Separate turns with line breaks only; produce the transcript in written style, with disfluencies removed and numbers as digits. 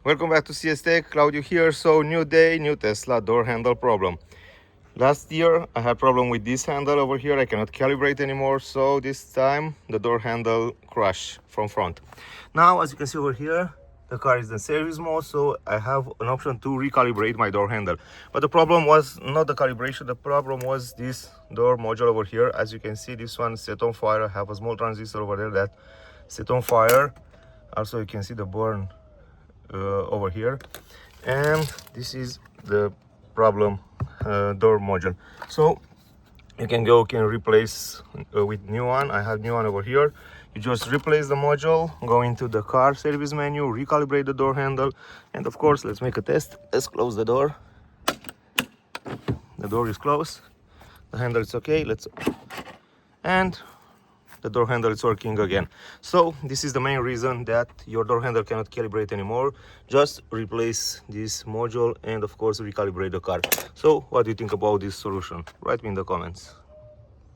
Welcome back to CS Tech, Claudio here. So new day, new Tesla door handle problem. Last year I had problem with this handle over here. I cannot calibrate anymore, so this time the door handle crashed from front. Now as you can see over here, the car is in service mode, so I have an option to recalibrate my door handle. But the problem was not the calibration, the problem was this door module over here. As you can see, this one set on fire. I have a small transistor over there that set on fire. Also you can see the burn over here, and this is the problem door module. So you can replace with new one. I have new one over here. You just replace the module, go into the car service menu, recalibrate the door handle, and of course let's make a test. Let's close the door. The door is closed, the handle is okay, and the door handle is working again. So this is the main reason that your door handle cannot calibrate anymore. Just replace this module and of course recalibrate the car. So what do you think about this solution? Write me in the comments.